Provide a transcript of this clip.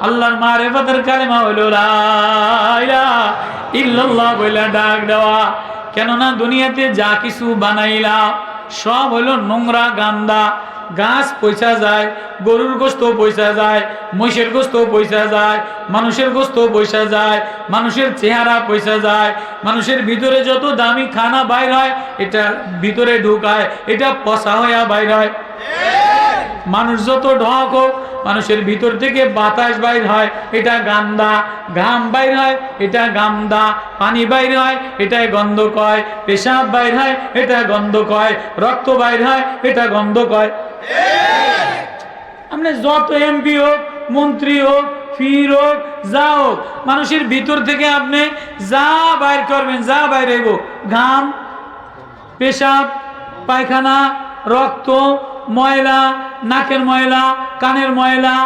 আল্লাহর মারিফাতের কালেমা হলো লা ইলাহা ইল্লাল্লাহ বলে ডাক দেওয়া। কেননা দুনিয়াতে যা কিছু বানাইলা সব হলো নোংরা গান্দা। গাছ পয়সা যায়, গরুর গোস্ত পয়সা যায়, মহিষের গোস্ত পয়সা যায়, মানুষের গোস্ত পয়সা যায়, মানুষের চেহারা পয়সা যায়, মানুষের ভিতরে যত দামি খানা বাইর হয় এটা ভিতরে ঢুকায়, এটা পচা হইয়া বাইর হয়। মানুষ যত ঢক হোক, মানুষের ভিতর থেকে বাতাস বাইর হয়, এটা গান্দা। ঘাম বাইর হয়, এটা গান্দা। পানি বাইর হয়, এটাই গন্ধ কয়। পেশাব বাইর হয়, এটা গন্ধ কয়। রক্ত বাইর হয়, এটা গন্ধ কয়। আপনি যত এমপি হোক, মন্ত্রী হোক, পীর হোক, যা হোক, মানুষের ভিতর থেকে আপনি যা বাইর করবেন, যা বাইর হইব, ঘাম, পেশাব, পায়খানা, রক্ত, ময়লা, নাকের ময়লা, কানের ময়লা,